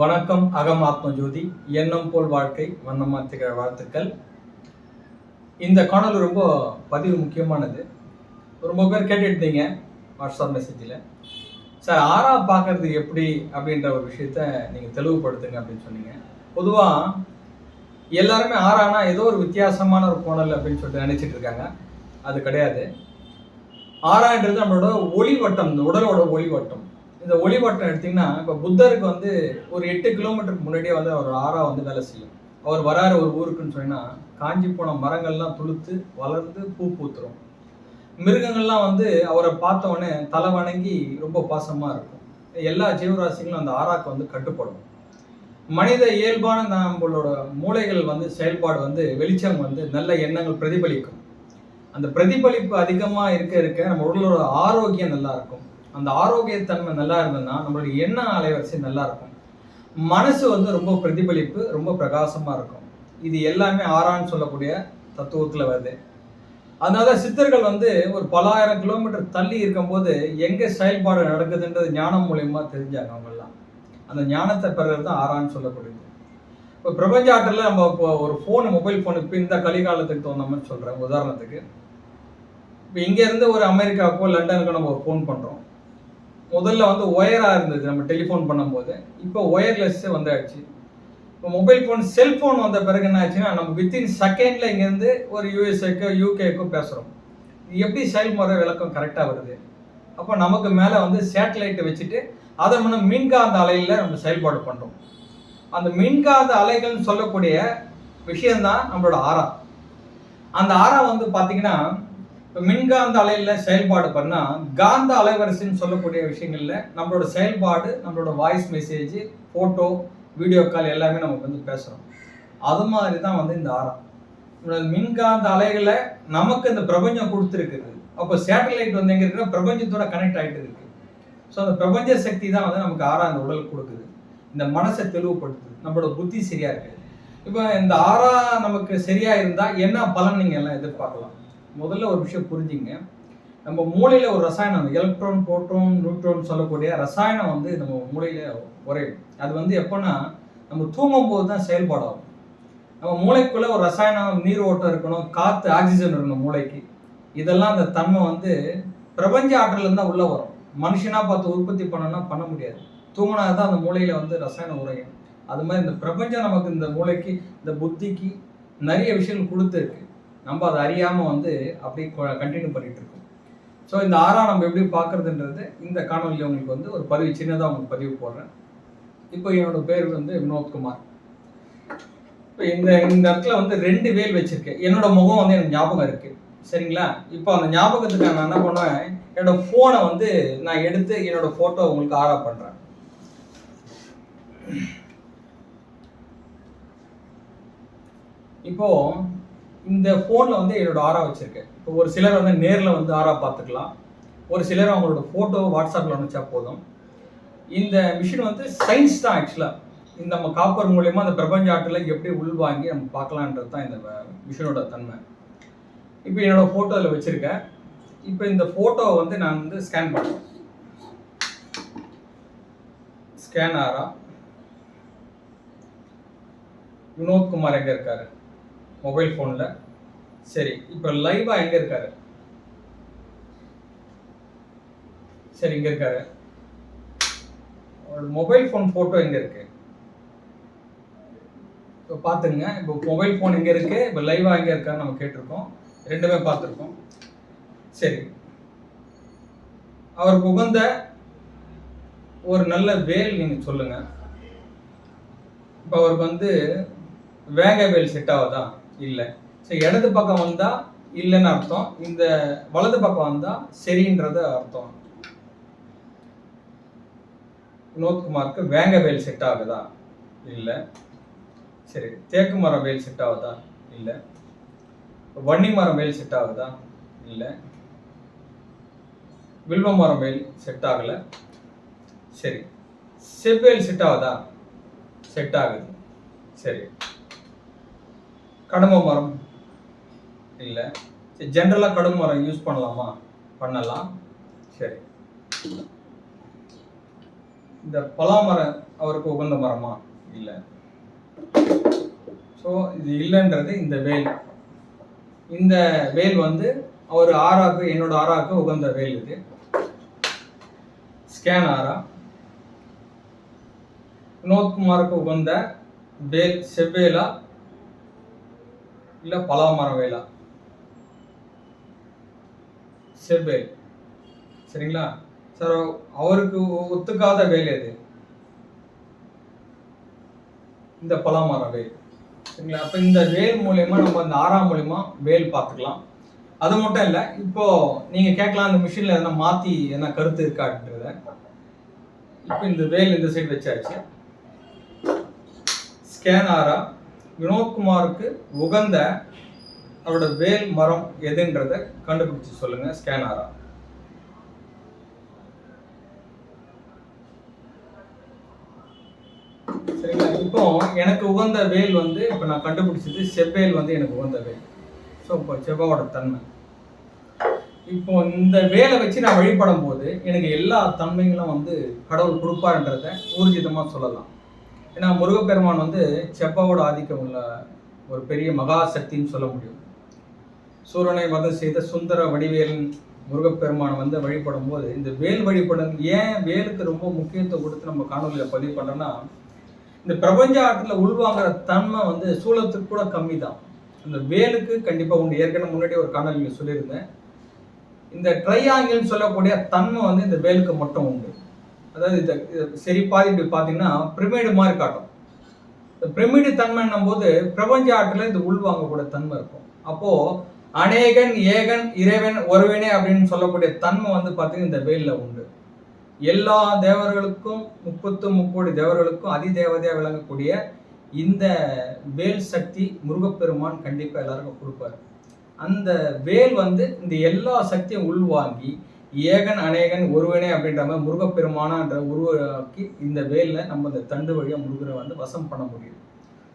வணக்கம். அகம் ஆத்ம ஜோதி. எண்ணம் போல் வாழ்க்கை வண்ணமா திகழ வாழ்த்துக்கள். இந்த காணொலி ரொம்ப பதிவு முக்கியமானது. ரொம்ப பேர் கேட்டுட்டீங்க வாட்ஸ்அப் மெசேஜில். சார் ஆறா பார்க்கறது எப்படி அப்படின்ற ஒரு விஷயத்த நீங்கள் தெளிவுபடுத்துங்க அப்படின்னு சொன்னீங்க. பொதுவாக எல்லாருமே ஆறானா ஏதோ ஒரு வித்தியாசமான ஒரு கோணல் அப்படின்னு சொல்லிட்டு நினைச்சிட்டு இருக்காங்க. அது கிடையாது. ஆறான்றது நம்மளோட ஒளிவட்டம், இந்த உடலோட ஒளிவட்டம். இந்த ஒளிவட்டம் எடுத்தீங்கன்னா, இப்போ புத்தருக்கு வந்து ஒரு 8 கிலோமீட்டருக்கு முன்னாடியே வந்து அவர் ஆறா வந்து வேலை செய்யும். அவர் வராரு ஒரு ஊருக்குன்னு சொன்னா, காஞ்சி போன மரங்கள்லாம் துளுத்து வளர்ந்து பூ பூத்துரும். மிருகங்கள்லாம் வந்து அவரை பார்த்த உடனே தலை வணங்கி ரொம்ப பாசமா இருக்கும். எல்லா ஜீவராசிகளும் அந்த ஆறாக்கு வந்து கட்டுப்படும். மனித இயல்பான நம்மளோட மூளைகள் வந்து செயல்பாடு வந்து வெளிச்சம் வந்து நல்ல எண்ணங்கள் பிரதிபலிக்கும். அந்த பிரதிபலிப்பு அதிகமா இருக்க இருக்க நம்ம உடலோட ஆரோக்கியம் நல்லா இருக்கும். அந்த ஆரோக்கியத்தன்மை நல்லா இருந்ததுன்னா நம்மளுடைய எண்ண அலைவரிசை நல்லா இருக்கும். மனசு வந்து ரொம்ப பிரதிபலிப்பு, ரொம்ப பிரகாசமா இருக்கும். இது எல்லாமே ஆறான்னு சொல்லக்கூடிய தத்துவத்துல வருது. அதனால சித்தர்கள் வந்து ஒரு பலாயிரம் கிலோமீட்டர் தள்ளி இருக்கும்போது எங்க செயல்பாடு நடக்குதுன்றது ஞானம் மூலியமா தெரிஞ்சாங்க அவங்கெல்லாம். அந்த ஞானத்தை பெறுறது தான் ஆறான்னு சொல்லக்கூடியது. இப்போ பிரபஞ்ச ஆற்றல நம்ம இப்போ ஒரு மொபைல் ஃபோன் இப்போ இந்த கலிகாலத்துக்கு தகுந்த மாதிரி சொல்றேன் உதாரணத்துக்கு. இப்போ இங்கேருந்து ஒரு அமெரிக்காவுக்கோ லண்டனுக்கோ நம்ம ஃபோன் பண்ணுறோம். முதல்ல வந்து ஒயராக இருந்தது நம்ம டெலிஃபோன் பண்ணும்போது. இப்போ ஒயர்லெஸ் வந்தாச்சு. இப்போ மொபைல் ஃபோன் செல்ஃபோன் வந்த பிறகு என்ன ஆச்சுன்னா நம்ம வித்தின் செகண்டில் இங்கேருந்து ஒரு யூஎஸ்ஏக்கோ யூகேக்கோ பேசுகிறோம். எப்படி செயல்முறை விளக்கம் கரெக்டாக வருது? அப்போ நமக்கு மேலே வந்து சேட்டலைட்டை வச்சுட்டு அதை நம்ம மின்காந்த அலையில் நம்ம செயல்பாடு பண்ணுறோம். அந்த மின்காந்த அலைகள்னு சொல்லக்கூடிய விஷயம்தான் நம்மளோட ஆறா. அந்த ஆறா வந்து பார்த்தீங்கன்னா இப்போ மின்காந்த அலையில செயல்பாடு பண்ணா காந்த அலைவரிசைன்னு சொல்லக்கூடிய விஷயங்கள்ல நம்மளோட செயல்பாடு, நம்மளோட voice message, photo, video call எல்லாமே நமக்கு வந்து பேசுறோம். அது மாதிரி தான் வந்து இந்த ஆறா. மின்காந்த அலைகளை நமக்கு இந்த பிரபஞ்சம் கொடுத்துருக்குது. அப்போ சேட்டலைட் வந்து எங்க இருக்குன்னா பிரபஞ்சத்தோட கனெக்ட் ஆகிட்டு இருக்கு. ஸோ அந்த பிரபஞ்ச சக்தி தான் வந்து நமக்கு ஆறா இந்த உடலுக்கு கொடுக்குது. இந்த மனசை தெளிவுபடுத்துது. நம்மளோட புத்தி சரியா இருக்கு. இப்போ இந்த ஆறா நமக்கு சரியா இருந்தா என்ன பலன் நீங்க எல்லாம் எதிர்பார்க்கலாம்? முதல்ல ஒரு விஷயம் புரிஞ்சுங்க. நம்ம மூளையில ஒரு ரசாயனம் எலக்ட்ரான், புரோட்டான், நியூட்ரான் சொல்லக்கூடிய ரசாயனம் வந்து நம்ம மூளையில உறையும். அது வந்து எப்போன்னா நம்ம தூங்கும் போது தான் செயல்பாடாகும். நம்ம மூளைக்குள்ள ஒரு ரசாயனம், நீர் ஓட்டம் இருக்கணும், காற்று, ஆக்சிஜன் இருக்கணும் மூளைக்கு. இதெல்லாம் அந்த தன்மை வந்து பிரபஞ்ச ஆற்றல் இருந்தால் உள்ள வரும். மனுஷனா பார்த்து உற்பத்தி பண்ணணும்னா பண்ண முடியாது. தூங்கினா தான் அந்த மூளையில வந்து ரசாயனம் உறையும். அது மாதிரி இந்த பிரபஞ்சம் நமக்கு இந்த மூளைக்கு, இந்த புத்திக்கு நிறைய விஷயங்கள் கொடுத்துருக்கு. நம்ம அதை அறியாமல் வந்து அப்படியே கண்டினியூ பண்ணிட்டு இருக்கோம். ஸோ இந்த ஆறா நம்ம எப்படி பார்க்குறதுன்றது இந்த காணொலியில் உங்களுக்கு வந்து ஒரு பதிவு சின்னதாக உங்களுக்கு பதிவு போடுறேன். இப்போ என்னோட பேர் வந்து வினோத்குமார். இப்போ இந்த இடத்துல வந்து 2 வேல் வச்சிருக்கேன். என்னோட முகம் வந்து எனக்கு ஞாபகம் இருக்கு. சரிங்களா? இப்போ அந்த ஞாபகத்துக்கு நான் என்ன பண்ணுவேன், என்னோட ஃபோனை வந்து நான் எடுத்து என்னோட ஃபோட்டோ உங்களுக்கு ஆறா பண்ணுறேன். இப்போ இந்த ஃபோனில் வந்து என்னோட ஆறா வச்சுருக்கேன். இப்போ ஒரு சிலர் வந்து நேரில் வந்து ஆறா பார்த்துக்கலாம். ஒரு சிலர் அவங்களோட ஃபோட்டோ வாட்ஸ்அப்பில் அனுப்பிச்சா போதும். இந்த மிஷின் வந்து சயின்ஸ் தான் ஆக்சுவலாக. இந்த நம்ம காப்பர் மூலயமா அந்த பிரபஞ்ச ஆற்றலை எப்படி உள்வாங்கி நம்ம பார்க்கலான்றது தான் இந்த மிஷினோட தன்மை. இப்போ என்னோட ஃபோட்டோ அதில் வச்சுருக்கேன். இப்போ இந்த ஃபோட்டோவை வந்து நான் வந்து ஸ்கேன் பண்ணுறேன். ஸ்கேன் ஆறா. வினோத்குமார் எங்கே இருக்காரு? மொபைல் ஃபோனில். சரி, இப்போ லைவாக எங்கே இருக்காரு? சரி, இங்கே இருக்காரு. மொபைல் ஃபோன் ஃபோட்டோ எங்கே இருக்கு? இப்போ பார்த்துங்க. இப்போ மொபைல் ஃபோன் எங்கே இருக்கு, இப்போ லைவாக எங்கே இருக்கான்னு நம்ம கேட்டிருக்கோம். 2மே பார்த்துருக்கோம். சரி, அவருக்கு உகந்த ஒரு நல்ல வேல் நீங்கள் சொல்லுங்க. இப்போ அவருக்கு வந்து வேங்க வேல் செட் ஆகுதா? இல்லை. சரி, இடது பக்கம் வந்தா இல்லைன்னு அர்த்தம். இந்த வலது பக்கம் வந்தா சரின்றது அர்த்தம். வினோத்குமாருக்கு வேங்க வேல் செட் ஆகுதா? இல்லை. சரி, தேக்கு மரம் வேல் செட் ஆகுதா? இல்லை. வன்னி மரம் வேல் செட் ஆகுதா? இல்லை. வில்வ மரம் வேல் செட் ஆகலை. சரி, செவ்வேல் செட் ஆகுதா? செட் ஆகுது. சரி, கடும மரம் இல்லை. சரி, ஜென்ரலாக கடும மரம் யூஸ் பண்ணலாமா? பண்ணலாம். சரி, இந்த பலாமரம் அவருக்கு உகந்த மரமா? இல்லை. ஸோ இது இல்லைன்றது இந்த வேல். இந்த வேல் வந்து அவர் ஆறாக்கு, என்னோட ஆறாக்கு உகந்த வேல். இது ஸ்கேன் ஆரா. வினோத்குமாருக்கு உகந்த வேல் செவ்வேலா இல்ல பலாமரம் வேலா? செவ்வேல். சரிங்களா சார்? அவருக்கு ஒத்துக்காத வேல் எது? இந்த பலாமரம் வேல். சரிங்களா? அப்ப இந்த வேல் மூலயமா நம்ம இந்த ஆறாம் மூலயமா வேல் பார்த்துக்கலாம். அது மட்டும் இல்லை, இப்போ நீங்க கேட்கலாம் இந்த மிஷின்ல எதனா மாத்தி என்ன கருத்து இருக்கான்றத. இப்போ இந்த வேல் இந்த சைடு வச்சாச்சு. ஸ்கேன் ஆரா வினோத்குமாருக்கு உகந்த அவரோட வேல் மரம் எதுன்றத கண்டுபிடிச்சு சொல்லுங்க. ஸ்கேன் ஆரா. சரிங்களா? இப்போ எனக்கு உகந்த வேல் வந்து இப்போ நான் கண்டுபிடிச்சது செவ்வேல் வந்து எனக்கு உகந்த வேல். ஸோ இப்போ செவ்வாவோட தன்மை. இப்போ இந்த வேலை வச்சு நான் வழிபடும் போது எனக்கு எல்லா தன்மைகளும் வந்து கடவுள் கொடுப்பாருன்றத ஊர்ஜிதமாக சொல்லலாம். ஏன்னா முருகப்பெருமான் வந்து செவ்வாவோட ஆதிக்கம் உள்ள ஒரு பெரிய மகா சக்தின்னு சொல்ல முடியும். சூரனை வதம் செய்த சுந்தர வடிவேலின் முருகப்பெருமான் வந்து வழிபடும் போது இந்த வேல் வழிபடும் ஏன் வேலுக்கு ரொம்ப முக்கியத்துவம் கொடுத்து நம்ம காணொலியில் பதிவு பண்ணுறோன்னா, இந்த பிரபஞ்ச ஆற்றல உள்வாங்கிற தன்மை வந்து சூலத்துக்கு கூட கம்மி தான். அந்த வேலுக்கு கண்டிப்பாக உண்டு. ஏற்கனவே முன்னாடி ஒரு காணொலியில் சொல்லியிருந்தேன். இந்த ட்ரையாங்கிள்னு சொல்லக்கூடிய தன்மை வந்து இந்த வேலுக்கு மட்டும் உண்டு. அதாவது இந்த சரி பாதி இப்படி பார்த்தீங்கன்னா பிரமிடு மாதிரி காட்டும். இந்த பிரமிடு தன்மைன்னும் போது பிரபஞ்ச ஆற்றல இந்த உள்வாங்கக்கூடிய தன்மை இருக்கும். அப்போ அநேகன் ஏகன் இறைவன் ஒருவனே அப்படின்னு சொல்லக்கூடிய தன்மை வந்து பார்த்தீங்கன்னா இந்த வேலில் உண்டு. எல்லா தேவர்களுக்கும் 33 தேவர்களுக்கும் அதிதேவதையாக விளங்கக்கூடிய இந்த வேல் சக்தி முருகப்பெருமான் கண்டிப்பாக எல்லாருக்கும் கொடுப்பாரு. அந்த வேல் வந்து இந்த எல்லா சக்தியும் உள்வாங்கி ஏகன் அநேகன் ஒருவனே அப்படின்ற மாதிரி முருகப்பெருமானான்ற உருவாக்கி இந்த வேலில் நம்ம இந்த தண்டு வழியாக முருகரை வந்து வசம் பண்ண முடியும்.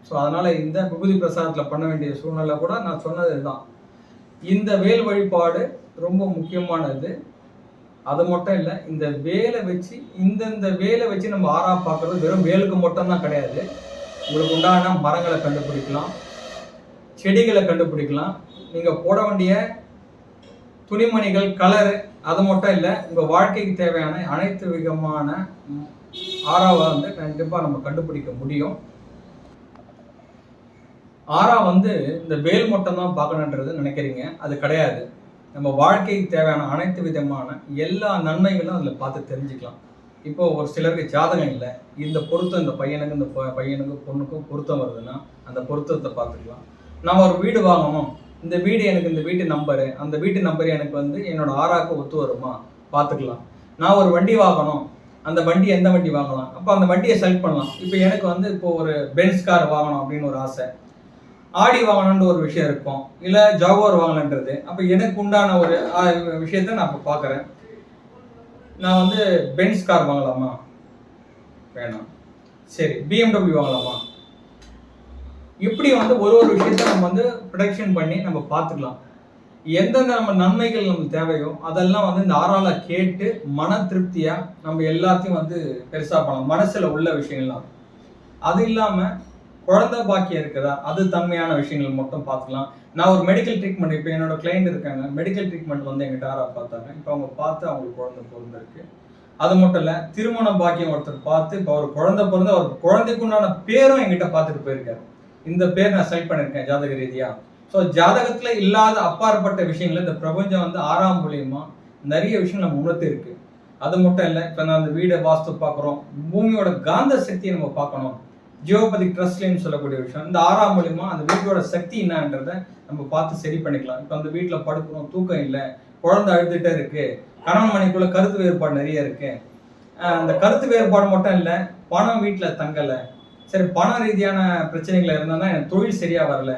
ஸோ அதனால் இந்த விபூதி பிரசாதத்தில் பண்ண வேண்டிய சூழ்நிலை கூட நான் சொன்னது தான். இந்த வேல் வழிபாடு ரொம்ப முக்கியமானது. அது மட்டும் இல்லை, இந்த வேலை வச்சு இந்தந்த வேலை வச்சு நம்ம ஆறா பார்க்கறது வெறும் வேலுக்கு மட்டும்தான் கிடையாது. உங்களுக்கு உண்டான மரங்களை கண்டுபிடிக்கலாம், செடிகளை கண்டுபிடிக்கலாம், நீங்கள் போட வேண்டிய துணிமணிகள் கலரு, அது மட்டும் இல்லை, உங்கள் வாழ்க்கைக்கு தேவையான அனைத்து விதமான ஆறாவை வந்து கண்டிப்பாக நம்ம கண்டுபிடிக்க முடியும். ஆறா வந்து இந்த வேல் மட்டும்தான் பார்க்கணுன்றது நினைக்கிறீங்க, அது கிடையாது. நம்ம வாழ்க்கைக்கு தேவையான அனைத்து விதமான எல்லா நன்மைகளும் அதில் பார்த்து தெரிஞ்சுக்கலாம். இப்போ ஒரு சிலருக்கு ஜாதகம் இல்லை, இந்த பொருத்தம் இந்த பையனுக்கு இந்த பையனுக்கும் பொண்ணுக்கும் பொருத்தம் வருதுன்னா அந்த பொருத்தத்தை பார்த்துக்கலாம். நான் ஒரு வீடு வாங்கணும், இந்த வீடு எனக்கு இந்த வீட்டு நம்பரு, அந்த வீட்டு நம்பர் எனக்கு வந்து என்னோட ஆறாக்கு ஒத்து வருமா பார்த்துக்கலாம். நான் ஒரு வண்டி வாங்கணும், அந்த வண்டி எந்த வண்டி வாங்கலாம், அப்போ அந்த வண்டியை செலக்ட் பண்ணலாம். இப்போ எனக்கு வந்து இப்போ ஒரு பென்ஸ் கார் வாங்கணும் அப்படின்னு ஒரு ஆசை, ஆடி வாங்கணுன்ற ஒரு விஷயம் இருக்கும், இல்லை ஜாகுவார் வாங்கணுன்றது. அப்போ எனக்கு உண்டான ஒரு விஷயத்த நான் இப்போ பார்க்குறேன். நான் வந்து பென்ஸ் கார் வாங்கலாமா, வேணாம், சரி BMW வாங்கலாமா, இப்படி வந்து ஒரு ஒரு விஷயத்த நம்ம வந்து ப்ரொடக்ஷன் பண்ணி நம்ம பார்த்துக்கலாம். எந்தெந்த நம்ம நன்மைகள் நமக்கு தேவையோ அதெல்லாம் வந்து இந்த ஆறால கேட்டு மன திருப்தியாக நம்ம எல்லாத்தையும் வந்து பெருசாக பண்ணலாம். மனசில் உள்ள விஷயங்கள்லாம். அது இல்லாமல் குழந்தை பாக்கியம் இருக்குதா, அது தன்மையான விஷயங்கள் மட்டும் பார்த்துக்கலாம். நான் ஒரு மெடிக்கல் ட்ரீட்மெண்ட், இப்போ என்னோட கிளைண்ட் இருக்காங்க, மெடிக்கல் ட்ரீட்மெண்ட் வந்து எங்கிட்ட ஆறா பார்த்தாங்க. இப்போ அவங்க பார்த்து அவங்களுக்கு குழந்தை பிறந்திருக்கு. அது மட்டும் இல்லை, திருமண பாக்கியம் ஒருத்தர் பார்த்து இப்போ அவர் குழந்தை பிறந்து அவர் குழந்தைக்கு உண்டான பேரும் எங்கிட்ட பார்த்துட்டு போயிருக்காரு. இந்த பேர் நான் செலக்ட் பண்ணியிருக்கேன் ஜாதக ரீதியாக. ஸோ ஜாதகத்தில் இல்லாத அப்பாற்பட்ட விஷயங்கள் இந்த பிரபஞ்சம் வந்து ஆறாம் மூலியமா நிறைய விஷயம் நம்ம உணர்த்து இருக்கு. அது மட்டும் இல்லை, இப்போ நான் அந்த வீடை வாஸ்து பார்க்குறோம், பூமியோட காந்த சக்தியை நம்ம பார்க்கணும், ஜியோபதிக் ட்ரஸ்ட்லேன்னு சொல்லக்கூடிய விஷயம். இந்த ஆறாம் மூலியமா அந்த வீட்டோட சக்தி என்னன்றதை நம்ம பார்த்து சரி பண்ணிக்கலாம். இப்போ அந்த வீட்டில் படுக்கிறோம், தூக்கம் இல்லை, குழந்தை அழுதுகிட்டே இருக்கு, கணவன் மனைக்குள்ள கருத்து வேறுபாடு நிறைய இருக்கு. அந்த கருத்து வேறுபாடு மட்டும் இல்லை, பணம் வீட்டில் தங்கலை, சரி பண ரீதியான பிரச்சனைகள் இருந்தால் எனக்கு தொழில் சரியாக வரல,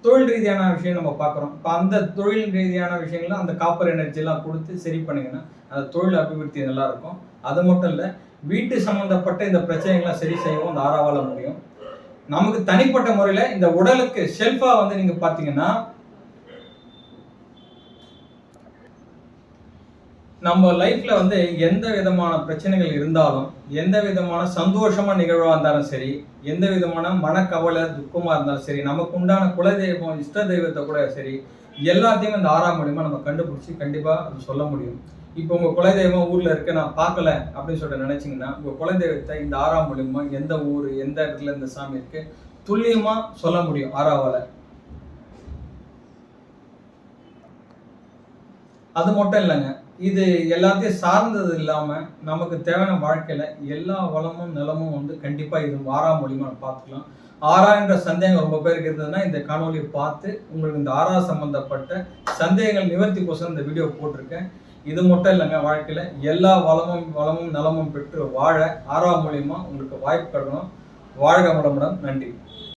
தொழில் ரீதியான விஷயம் நம்ம பார்க்குறோம். இப்போ அந்த தொழில் ரீதியான விஷயங்களும் அந்த காப்பர் எனர்ஜிலாம் கொடுத்து சரி பண்ணிங்கன்னா அந்த தொழில் அபிவிருத்தி நல்லா இருக்கும். அது மட்டும் இல்லை, வீட்டு சம்மந்தப்பட்ட இந்த பிரச்சனைகள்லாம் சரி செய்யவும் அந்த ஆறாவால முடியும். நமக்கு தனிப்பட்ட முறையில் இந்த உடலுக்கு ஷெல்ஃபாக வந்து நீங்கள் பார்த்தீங்கன்னா நம்ம லைஃப்ல வந்து எந்த விதமான பிரச்சனைகள் இருந்தாலும், எந்த விதமான சந்தோஷமா நிகழ்வா இருந்தாலும் சரி, எந்த விதமான மனக்கவலை, துக்கமா இருந்தாலும் சரி, நமக்கு உண்டான குலதெய்வம், இஷ்ட தெய்வத்தை கூட சரி, எல்லாத்தையும் இந்த 6ஆம் மூலியமா நம்ம கண்டுபிடிச்சு கண்டிப்பா அது சொல்ல முடியும். இப்போ உங்க குலதெய்வம் ஊர்ல இருக்கு, நான் பார்க்கல அப்படின்னு சொல்லிட்டு நினைச்சீங்கன்னா, உங்க குலதெய்வத்தை இந்த 6ஆம் மூலியமா எந்த ஊரு, எந்த இடத்துல இந்த சாமி இருக்கு, துல்லியமா சொல்ல முடியும் 6ஆவால. அது மட்டும் இல்லங்க. இது எல்லாத்தையும் சார்ந்தது இல்லாம, நமக்கு தேவையான வாழ்க்கையில எல்லா வளமும், நலமும் வந்து கண்டிப்பா இது 6ஆம் மூலியமா நம்ம பார்த்துக்கலாம். 6ஆன்ற சந்தேகம் ரொம்ப பேருக்கு இருந்ததுன்னா, இந்த காணொளிய பார்த்து உங்களுக்கு இந்த 6 சம்பந்தப்பட்ட சந்தேகங்கள் நிவர்த்திக்கோசரம் இந்த வீடியோ போட்டிருக்கேன். இது மட்டும் இல்லங்க, வாழ்க்கையில எல்லா வளமும், நலமும் பெற்று வாழ 6ஆம் மூலியமா உங்களுக்கு வாய்ப்பு கிடைக்கணும். வாழ்க வளமுடன். நன்றி.